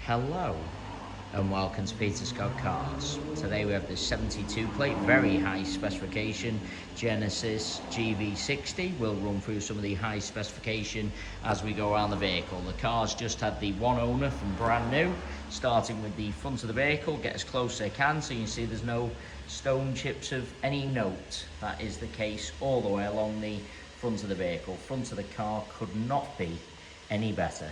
Hello and welcome to Peter Scott Cars. Today we have the 72 plate, very high specification Genesis GV60. We'll run through some of the high specification as we go around the vehicle. The car's just had the one owner from brand new. Starting with the front of the vehicle, get as close as I can so you can see there's no stone chips of any note. That is the case all the way along the front of the vehicle. Front of the car could not be any better.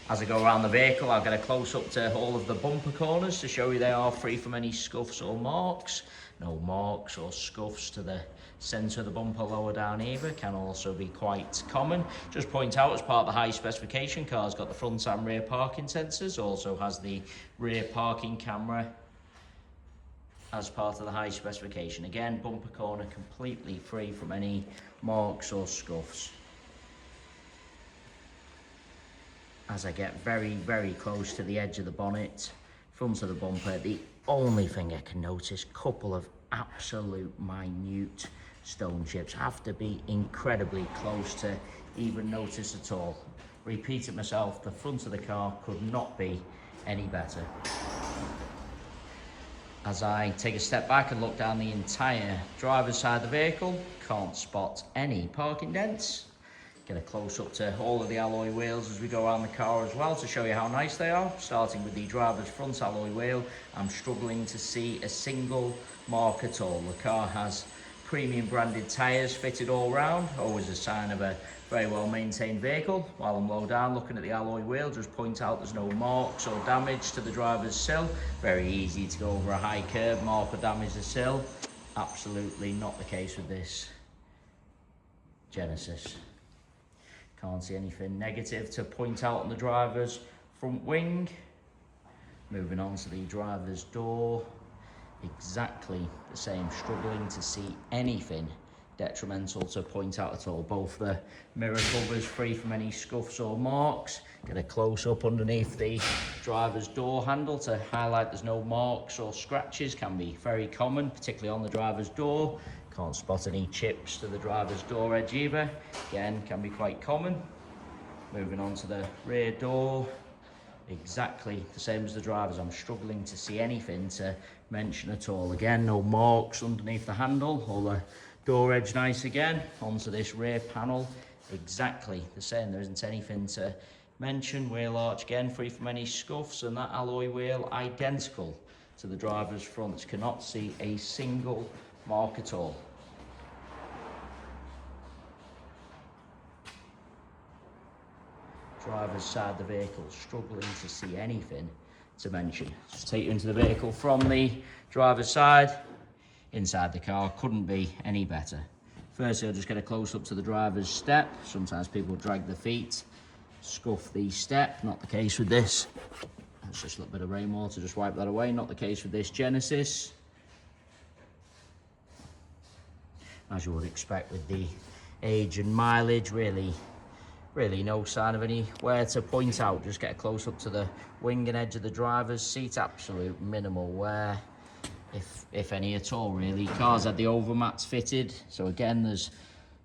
As I go around the vehicle, I'll get a close up to all of the bumper corners to show you they are free from any scuffs or marks. No marks or scuffs to the centre of the bumper lower down either, can also be quite common. Just point out, as part of the high specification, car's got the front and rear parking sensors, also has the rear parking camera as part of the high specification. Again, bumper corner completely free from any marks or scuffs. As I get very close to the edge of the bonnet, front of the bumper, the only thing I can notice, couple of absolute minute stone chips. Have to be incredibly close to even notice at all. Repeat it myself, the front of the car could not be any better. As I take a step back and look down the entire driver's side of the vehicle, can't spot any parking dents. Get a close up to all of the alloy wheels as we go around the car as well to show you how nice they are. Starting with the driver's front alloy wheel, I'm struggling to see a single mark at all. The car has premium branded tyres fitted all round, always a sign of a very well maintained vehicle. While I'm low down looking at the alloy wheel, just point out there's no marks or damage to the driver's sill. Very easy to go over a high curb, mark or damage the sill. Absolutely not the case with this Genesis. Can't see anything negative to point out on the driver's front wing. Moving on to the driver's door, exactly the same, struggling to see anything detrimental to point out at all. Both the mirror covers free from any scuffs or marks. Get a close up underneath the driver's door handle to highlight there's no marks or scratches. Can be very common, particularly on the driver's door. Can't spot any chips to the driver's door edge either. Again, can be quite common. Moving on to the rear door, exactly the same as the driver's. I'm struggling to see anything to mention at all. Again, no marks underneath the handle, or the door edge nice again. Onto this rear panel, exactly the same. There isn't anything to mention. Wheel arch again, free from any scuffs, and that alloy wheel identical to the driver's front. Cannot see a single mark at all. Driver's side of the vehicle, struggling to see anything to mention. Just take you into the vehicle from the driver's side. Inside the car, couldn't be any better. Firstly, I'll just get a close up to the driver's step. Sometimes people drag their feet, scuff the step. Not the case with this. That's just a little bit of rainwater, just wipe that away. Not the case with this Genesis. As you would expect with the age and mileage, really no sign of anywhere to point out. Just get a close up to the wing and edge of the driver's seat. Absolute minimal wear, if any at all really. Car's had the overmats fitted, so again there's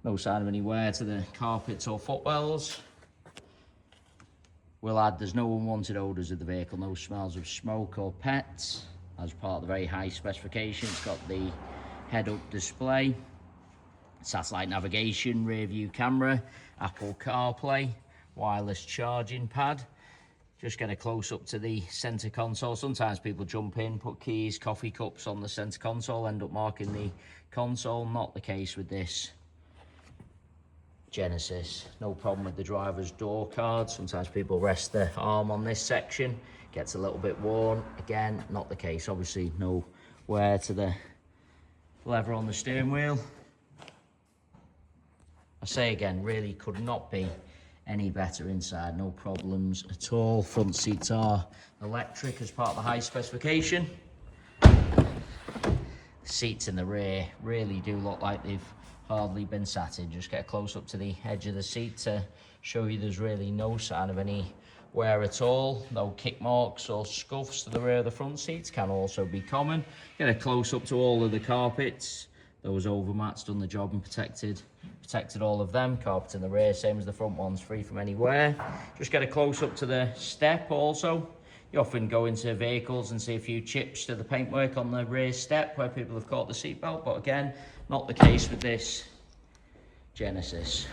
no sign of any wear to the carpets or footwells. We'll add there's no unwanted odours of the vehicle, no smells of smoke or pets. As part of the very high specification, it's got the head-up display, satellite navigation, rear view camera, Apple CarPlay, wireless charging pad. Just get a close up to the center console. Sometimes people jump in, put keys, coffee cups on the center console, end up marking the console. Not the case with this Genesis. No problem with the driver's door card. Sometimes people rest their arm on this section, gets a little bit worn. Again, not the case. Obviously no wear to the lever on the steering wheel. I say again, really could not be any better inside. No problems at all. Front seats are electric as part of the high specification. Seats in the rear really do look like they've hardly been sat in. Just get close up to the edge of the seat to show you there's really no sign of any wear at all. No kick marks or scuffs to the rear of the front seats, can also be common. Get a close up to all of the carpets. Those overmats done the job and protected all of them. Carpet in the rear, same as the front ones, free from any wear. Just get a close up to the step also. You often go into vehicles and see a few chips to the paintwork on the rear step where people have caught the seatbelt, but again, not the case with this Genesis.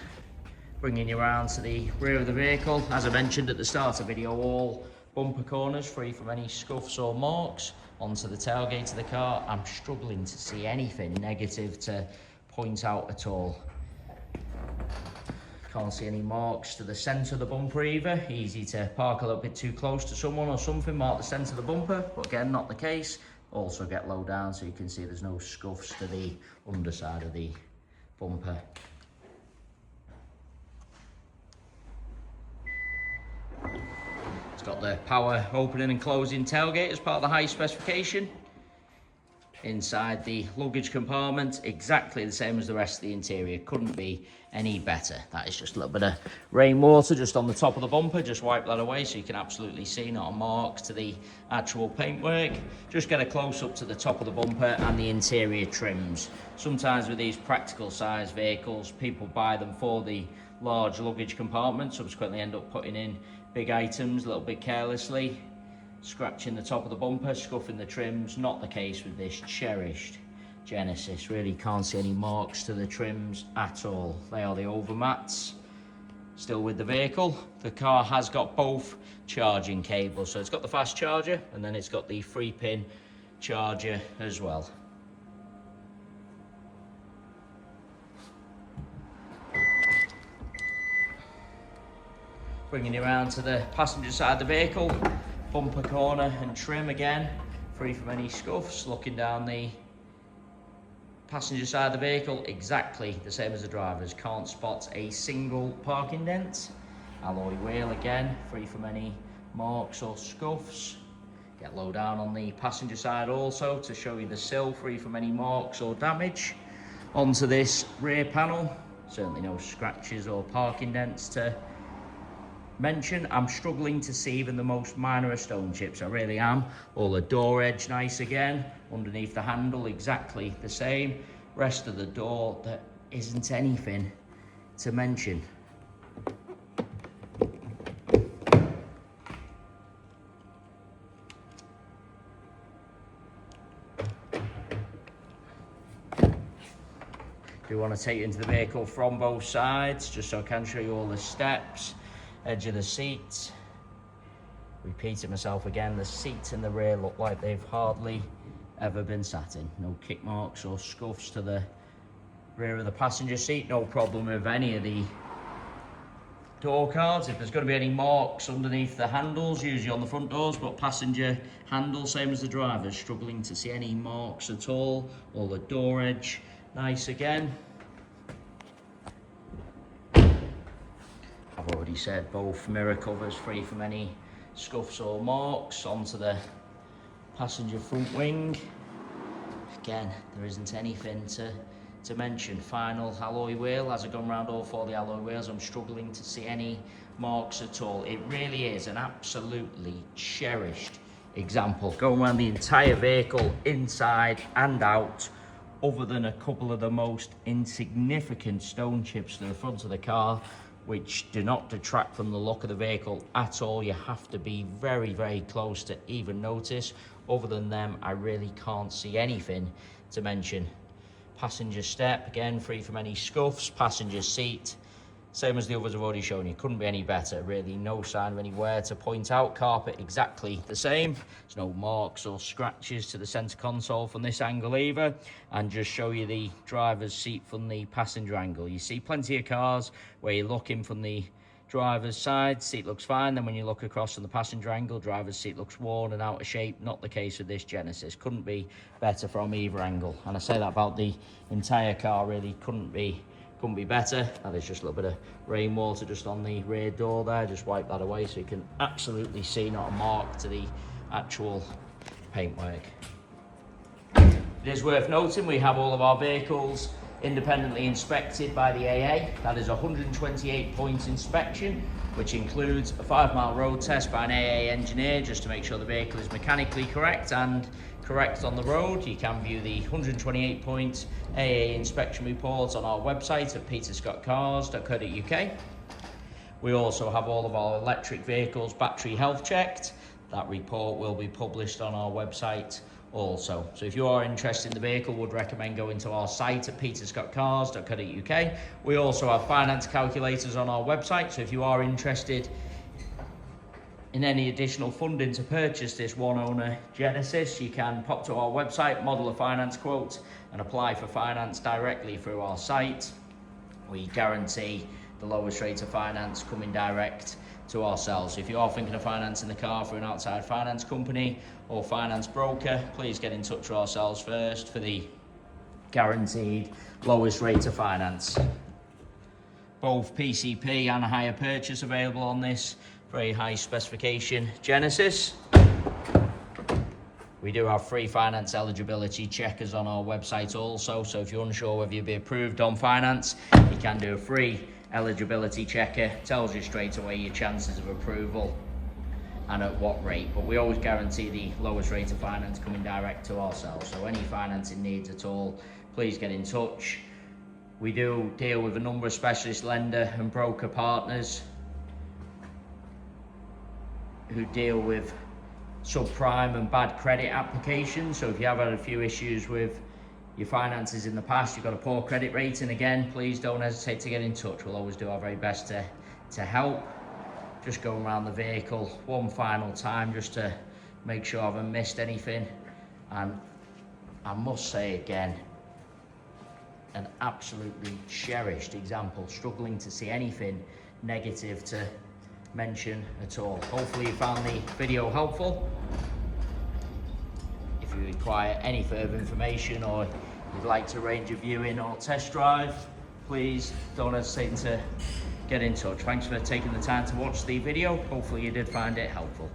Bringing you around to the rear of the vehicle, as I mentioned at the start of the video, all bumper corners free from any scuffs or marks. Onto the tailgate of the car, I'm struggling to see anything negative to point out at all. Can't see any marks to the centre of the bumper either. Easy to park a little bit too close to someone or something, mark the centre of the bumper, but again, not the case. Also get low down so you can see there's no scuffs to the underside of the bumper. It's got the power opening and closing tailgate as part of the high specification. Inside the luggage compartment, exactly the same as the rest of the interior. Couldn't be any better. That is just a little bit of rainwater just on the top of the bumper. Just wipe that away so you can absolutely see, not a mark to the actual paintwork. Just get a close up to the top of the bumper and the interior trims. Sometimes with these practical size vehicles, people buy them for the large luggage compartment, subsequently end up putting in big items a little bit carelessly, scratching the top of the bumper, scuffing the trims. Not the case with this cherished Genesis. Really can't see any marks to the trims at all. They are the overmats still with the vehicle. The car has got both charging cables, so it's got the fast charger and then it's got the 3-pin charger as well. Bringing you around to the passenger side of the vehicle, bumper corner and trim again, free from any scuffs. Looking down the passenger side of the vehicle, exactly the same as the driver's. Can't spot a single parking dent. Alloy wheel again, free from any marks or scuffs. Get low down on the passenger side also to show you the sill, free from any marks or damage. Onto this rear panel, certainly no scratches or parking dents to mention. I'm struggling to see even the most minor of stone chips, I really am. All the door edge nice again, underneath the handle exactly the same. Rest of the door, there isn't anything to mention. Do want to take you into the vehicle from both sides, just so I can show you all the steps. Edge of the seat, repeating myself again, the seats in the rear look like they've hardly ever been sat in. No kick marks or scuffs to the rear of the passenger seat. No problem with any of the door cards. If there's going to be any marks underneath the handles, usually on the front doors, but passenger handle, same as the driver's, struggling to see any marks at all. All the door edge nice again. I've already said both mirror covers free from any scuffs or marks. Onto the passenger front wing. Again, there isn't anything to mention. Final alloy wheel. As I've gone around all 4 of the alloy wheels, I'm struggling to see any marks at all. It really is an absolutely cherished example. Going around the entire vehicle, inside and out, other than a couple of the most insignificant stone chips to the front of the car, which do not detract from the look of the vehicle at all. You have to be very, very close to even notice. Other than them, I really can't see anything to mention. Passenger step, again, free from any scuffs. Passenger seat, same as the others I've already shown you. Couldn't be any better, really. No sign of any wear to point out. Carpet, exactly the same. There's no marks or scratches to the center console from this angle either. And just show you the driver's seat from the passenger angle. You see plenty of cars where you're looking from the driver's side, seat looks fine. Then when you look across from the passenger angle, driver's seat looks worn and out of shape. Not the case with this Genesis. Couldn't be better from either angle. And I say that about the entire car, really. Couldn't be better. That is just a little bit of rainwater just on the rear door there. Just wipe that away so you can absolutely see, not a mark to the actual paintwork. It is worth noting we have all of our vehicles independently inspected by the AA. That is a 128-point inspection, which includes a 5-mile road test by an AA engineer just to make sure the vehicle is mechanically correct and correct on the road. You can view the 128-point AA inspection report on our website at peterscottcars.co.uk. We also have all of our electric vehicles battery health checked. That report will be published on our website also. So if you are interested in the vehicle, would recommend going to our site at peterscottcars.co.uk. We also have finance calculators on our website, so if you are interested in any additional funding to purchase this one owner Genesis, you can pop to our website, model a finance quote, and apply for finance directly through our site. We guarantee the lowest rate of finance coming direct to ourselves. So if you are thinking of financing the car through an outside finance company or finance broker, please get in touch with ourselves first for the guaranteed lowest rate of finance. Both PCP and hire purchase available on this very high specification Genesis. We do have free finance eligibility checkers on our website also, so if you're unsure whether you'll be approved on finance, you can do a free eligibility checker. Tells you straight away your chances of approval and at what rate, but we always guarantee the lowest rate of finance coming direct to ourselves. So any financing needs at all, please get in touch. We do deal with a number of specialist lender and broker partners who deal with subprime and bad credit applications. So if you have had a few issues with your finances in the past, you've got a poor credit rating, again, please don't hesitate to get in touch. We'll always do our very best to help. Just going around the vehicle one final time just to make sure I haven't missed anything. And I must say again, an absolutely cherished example, struggling to see anything negative to mention at all. Hopefully you found the video helpful. If you require any further information or you'd like to arrange a viewing or test drive, please don't hesitate to get in touch. Thanks for taking the time to watch the video. Hopefully you did find it helpful.